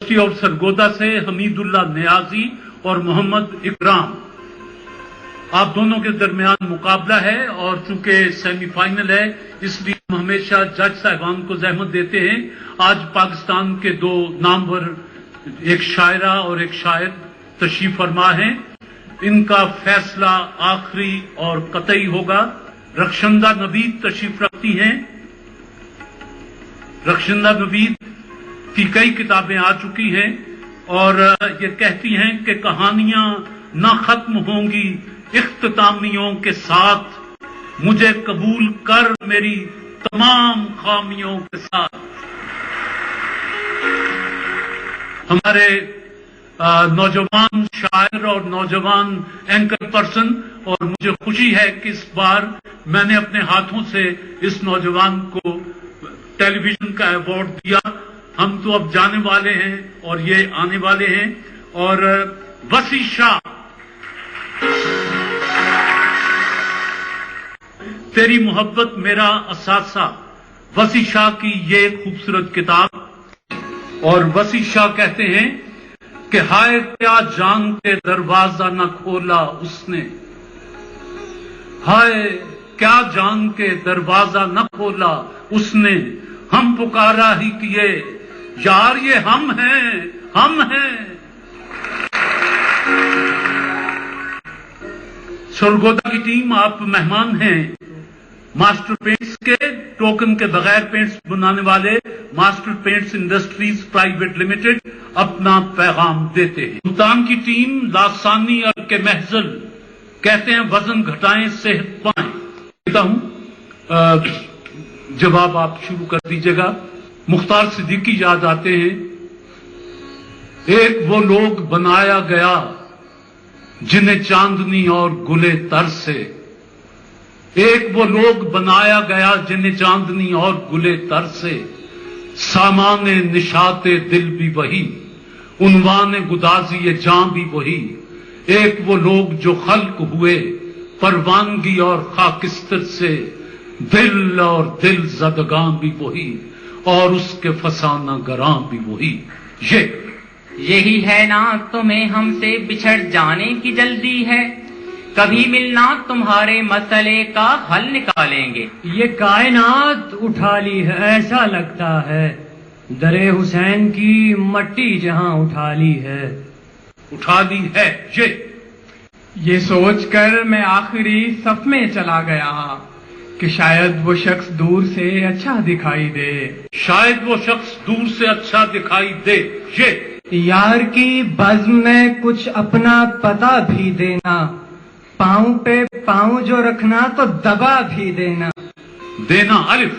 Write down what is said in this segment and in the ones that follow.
और सरगोदा से हमीदुल्लाह नियाजी और मोहम्मद इकराम, आप दोनों के दरमियान मुकाबला है और चूंकि सेमीफाइनल है इसलिए हम हमेशा जज साहिबान को जहमत देते हैं। आज पाकिस्तान के दो नामवर, एक शायरा और एक शायर तशरीफ फरमा हैं। इनका फैसला आखिरी और कतई होगा। रखशंदा नवीद तशरीफ रखती हैं। रखशंदा नवीद की कई किताबें आ चुकी हैं और ये कहती हैं कि कहानियां न खत्म होंगी इख्तितामियों के साथ, मुझे कबूल कर मेरी तमाम खामियों के साथ। हमारे नौजवान शायर और नौजवान एंकर पर्सन, और मुझे खुशी है कि इस बार मैंने अपने हाथों से इस नौजवान को टेलीविजन का अवार्ड दिया। हम तो अब जाने वाले हैं और ये आने वाले हैं। और वसी शाह, तेरी मोहब्बत मेरा असासा, वसी शाह की ये खूबसूरत किताब। और वसी शाह कहते हैं कि हाय क्या जान के दरवाजा न खोला उसने, हाय क्या जान के दरवाजा न खोला उसने, हम पुकारा ही किए यार ये हम हैं, हम हैं। सरगोदा की टीम, आप मेहमान हैं मास्टर पेंट्स के, टोकन के बगैर पेंट्स बनाने वाले master paints industries private limited अपना पैगाम देते हैं। मुल्तान की टीम, लासानी और के महजल कहते हैं वजन घटाएं सेहत पाएं। कहता हूं जवाब आप शुरू कर दीजिएगा। मुख्तार सिद्दीकी याद आते हैं। एक वो लोग बनाया गया जिन्हें चांदनी और गुले तर से, एक वो लोग बनाया गया जिन्हें चांदनी और गुले तर से, सामाने निशाते दिल भी वही, उन्वाने गुदाजी जां भी वही। एक वो लोग जो खल्क हुए परवानगी और खाकिस्तर से, दिल और दिल ज़दगां भी वही और उसके फसाना गरां भी वही। यही है ना तुम्हें हमसे बिछड़ जाने की जल्दी है, कभी मिलना तुम्हारे मसले का हल निकालेंगे। ये कायनात उठा ली है ऐसा लगता है, दरे हुसैन की मट्टी जहां उठा ली है, उठा ली है। ये सोचकर मैं आखिरी सफ में चला गया कि शायद वो शख्स दूर से अच्छा दिखाई दे, शायद वो शख्स दूर से अच्छा दिखाई दे। यार की बज़्म में कुछ अपना पता भी देना, पाँव पे पाँव जो रखना तो दबा भी देना। देना अलिफ।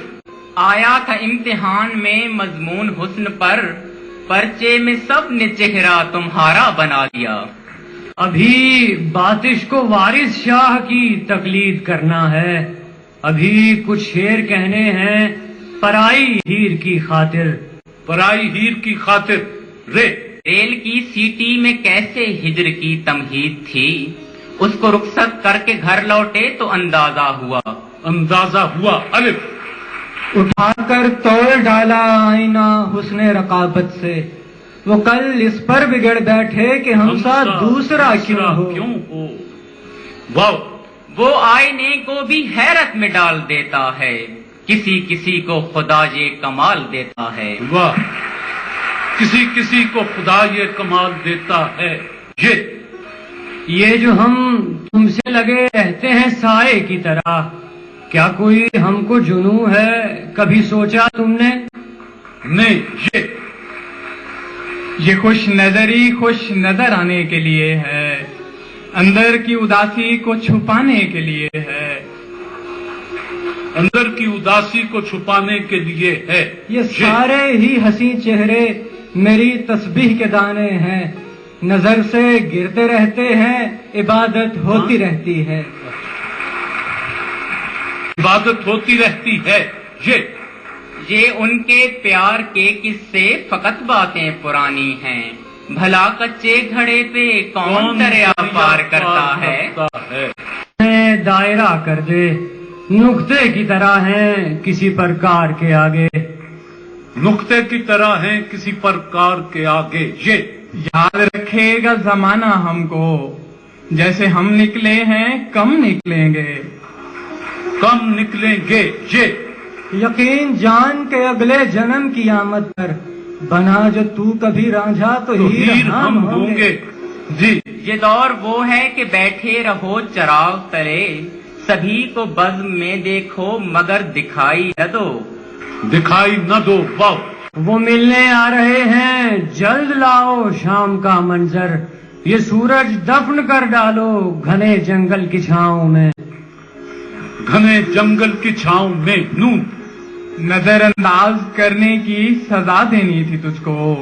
आया था इम्तिहान में मजमून हुस्न पर, पर्चे में सब ने चेहरा तुम्हारा बना दिया। अभी बातिश को वारिस शाह की तकलीद करना है, अभी कुछ शेर कहने हैं पराई हीर की खातिर, पराई हीर की खातिर। रेल की सीटी में कैसे हिजर की तमहीद थी, उसको रुखसत करके घर लौटे तो अंदाजा हुआ, अंदाजा हुआ अलिफ। उठाकर तोड़ डाला आईना हुस्ने रकाबत से, वो कल इस पर बिगड़ बैठे कि हमसा दूसरा क्यों हो। वाह। वो आईने को भी हैरत में डाल देता है, किसी किसी को खुदा ये कमाल देता है। वाह, किसी किसी को खुदा ये कमाल देता है। ये जो हम तुमसे लगे रहते हैं साए की तरह, क्या कोई हमको जुनू है कभी सोचा तुमने? नहीं। ये खुश नजरी खुश नजर आने के लिए है, अंदर की उदासी को छुपाने के लिए है, अंदर की उदासी को छुपाने के लिए है। ये सारे ही हंसी चेहरे मेरी तस्बीह के दाने हैं, नजर से गिरते रहते हैं, इबादत होती रहती है, इबादत होती रहती है। ये उनके प्यार के किस्से फकत बातें पुरानी हैं, भला कच्चे घड़े पे कौन दरिया पार करता है। दायरा कर दे नुक्ते की तरह हैं किसी प्रकार के आगे, नुक्ते की तरह हैं किसी प्रकार के आगे। ये याद रखेगा जमाना हमको, जैसे हम निकले हैं कम निकलेंगे। कम निकलेंगे। ये यकीन जान के अगले जन्म की आमद पर बना जो तू कभी रांझा तो हीर हम होंगे। जी ये दौर वो है कि बैठे रहो चराग तले, सभी को बज़्म में देखो मगर दिखाई न दो। दिखाई न दो। वाह। वो मिलने आ रहे हैं जल्द लाओ शाम का मंजर, ये सूरज दफन कर डालो घने जंगल की छांव में। घने जंगल की छांव में नून नजरअंदाज करने की सजा देनी थी तुझको,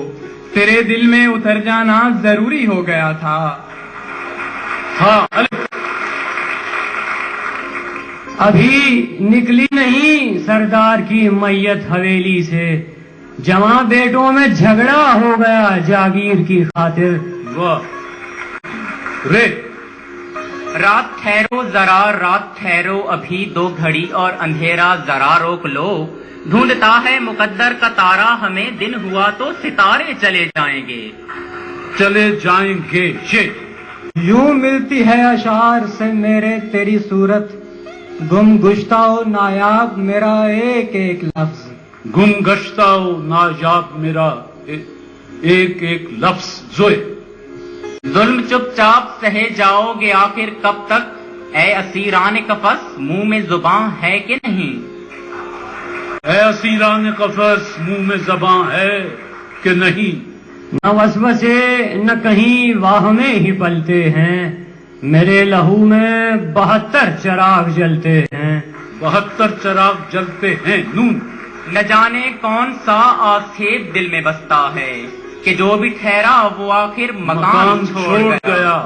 तेरे दिल में उतर जाना जरूरी हो गया था। हाँ अभी निकली नहीं सरदार की मैयत हवेली से, जवां बेटों में झगड़ा हो गया जागीर की खातिर। वाह। रे रात ठहरो जरा, रात ठहरो अभी 2 घड़ी और अंधेरा जरा रोक लो। ढूंढता है मुकद्दर का तारा हमें, दिन हुआ तो सितारे चले जाएंगे। चले जाएंगे। ये यूं मिलती है अशार से मेरे तेरी सूरत, गुम गुश्ताओ नायाब मेरा एक एक लफ्ज। गुम गश्ताओ नायाब मेरा एक एक लफ्ज। जोए जुल्म चुपचाप सहे जाओगे आखिर कब तक, ऐ असीरान कफस मुंह में जुबान है कि नहीं। ऐ असीरान कफस मुंह में जबां है कि नहीं। न वसवसे न कहीं वाह में ही पलते हैं, मेरे लहू में 72 चिराग जलते हैं। 72 चिराग जलते हैं। नून न जाने कौन सा आक्षेप दिल में बसता है, कि जो भी ठहरा वो आखिर मकान छोड़ गया।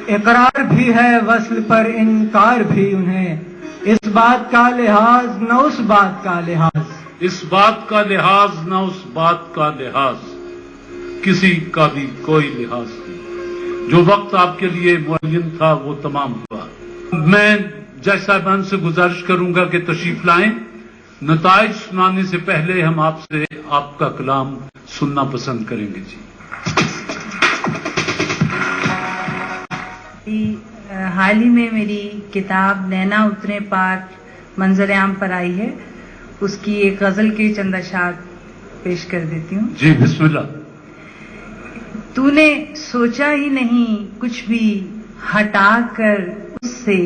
इकरार भी है वस्ल पर इनकार भी उन्हें, इस बात का लिहाज न उस बात का लिहाज। इस बात का लिहाज न उस बात का लिहाज, किसी का भी कोई लिहाज नहीं। जो वक्त आपके लिए मुअय्यन था वो तमाम हुआ। मैं जैसा साहबान से गुजारिश करूंगा कि तशरीफ लाएं। नताइज सुनाने से पहले हम आपसे आपका कलाम सुनना पसंद करेंगे। जी हाल ही में मेरी किताब नैना उतरे पार मंजर आम पर आई है, उसकी एक गजल के चंद अशार पेश कर देती हूँ। जी बिस्मिल्लाह। तूने सोचा ही नहीं कुछ भी हटा कर उससे,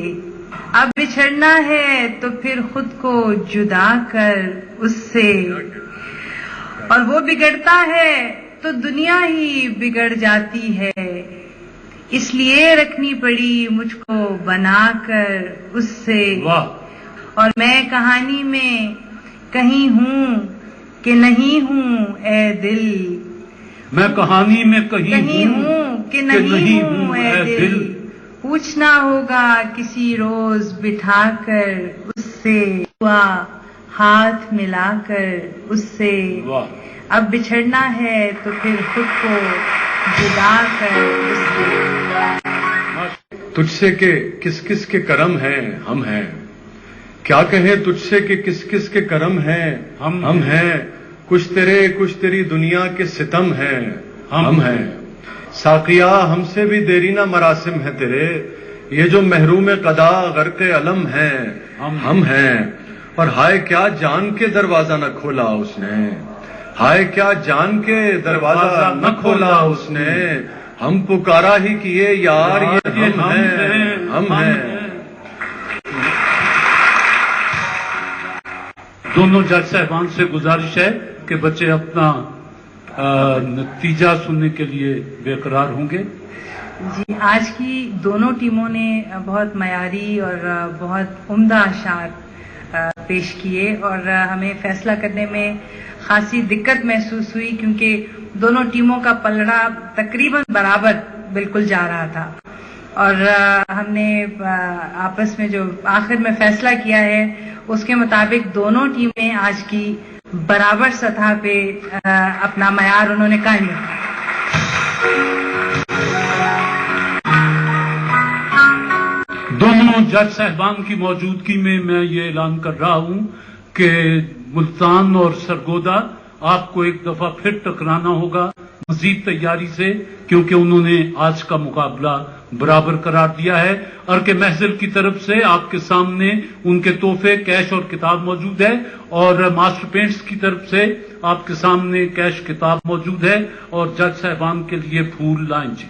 अब बिछड़ना है तो फिर खुद को जुदा कर उससे, और वो बिगड़ता है तो दुनिया ही बिगड़ जाती है, इसलिए रखनी पड़ी मुझको बनाकर उससे। वाह। और मैं कहानी में कहीं हूँ कि नहीं हूँ ए दिल, मैं कहानी में कहीं हूँ कि नहीं हूँ ए दिल, पूछना होगा किसी रोज बिठाकर उससे, हुआ हाथ मिलाकर उससे। वाह। अब बिछड़ना है तो फिर खुद को जुदा कर उससे। तुझसे के किस किस के करम हैं हम हैं, क्या कहें तुझसे के किस किस के करम हैं हम हैं, कुछ तेरे कुछ तेरी दुनिया के सितम हैं हम हैं। साकिया हमसे भी देरीना मरासिम है तेरे, ये जो महरूम कदा गर्के अलम हैं हम हैं। और हाय क्या जान के दरवाजा न खोला उसने, हाय क्या जान के दरवाजा न खोला उसने, हम पुकारा ही किए यार ये हम हैं। दोनों जज साहबान से गुजारिश है कि बच्चे अपना नतीजा सुनने के लिए बेकरार होंगे। जी, आज की दोनों टीमों ने बहुत मयारी और बहुत उम्दा अशार पेश किए, और हमें फैसला करने में खासी दिक्कत महसूस हुई क्योंकि दोनों टीमों का पलड़ा तकरीबन बराबर बिल्कुल जा रहा था, और हमने आपस में जो आखिर में फैसला किया है उसके मुताबिक दोनों टीमें आज की बराबर सतह पे अपना मयार उन्होंने कायम रखा। दोनों जज साहबान की मौजूदगी में मैं ये ऐलान कर रहा हूं कि ملتان اور سرگودا آپ کو ایک دفعہ پھر ٹکرانا ہوگا مزید تیاری سے، کیونکہ انہوں نے آج کا مقابلہ برابر قرار دیا ہے۔ ارک محضر کی طرف سے آپ کے سامنے ان کے تحفے کیش اور کتاب موجود ہے، اور ماسٹر پینٹس کی طرف سے آپ کے سامنے کیش کتاب موجود ہے، اور جج صاحبان کے لیے پھول لائیں جی۔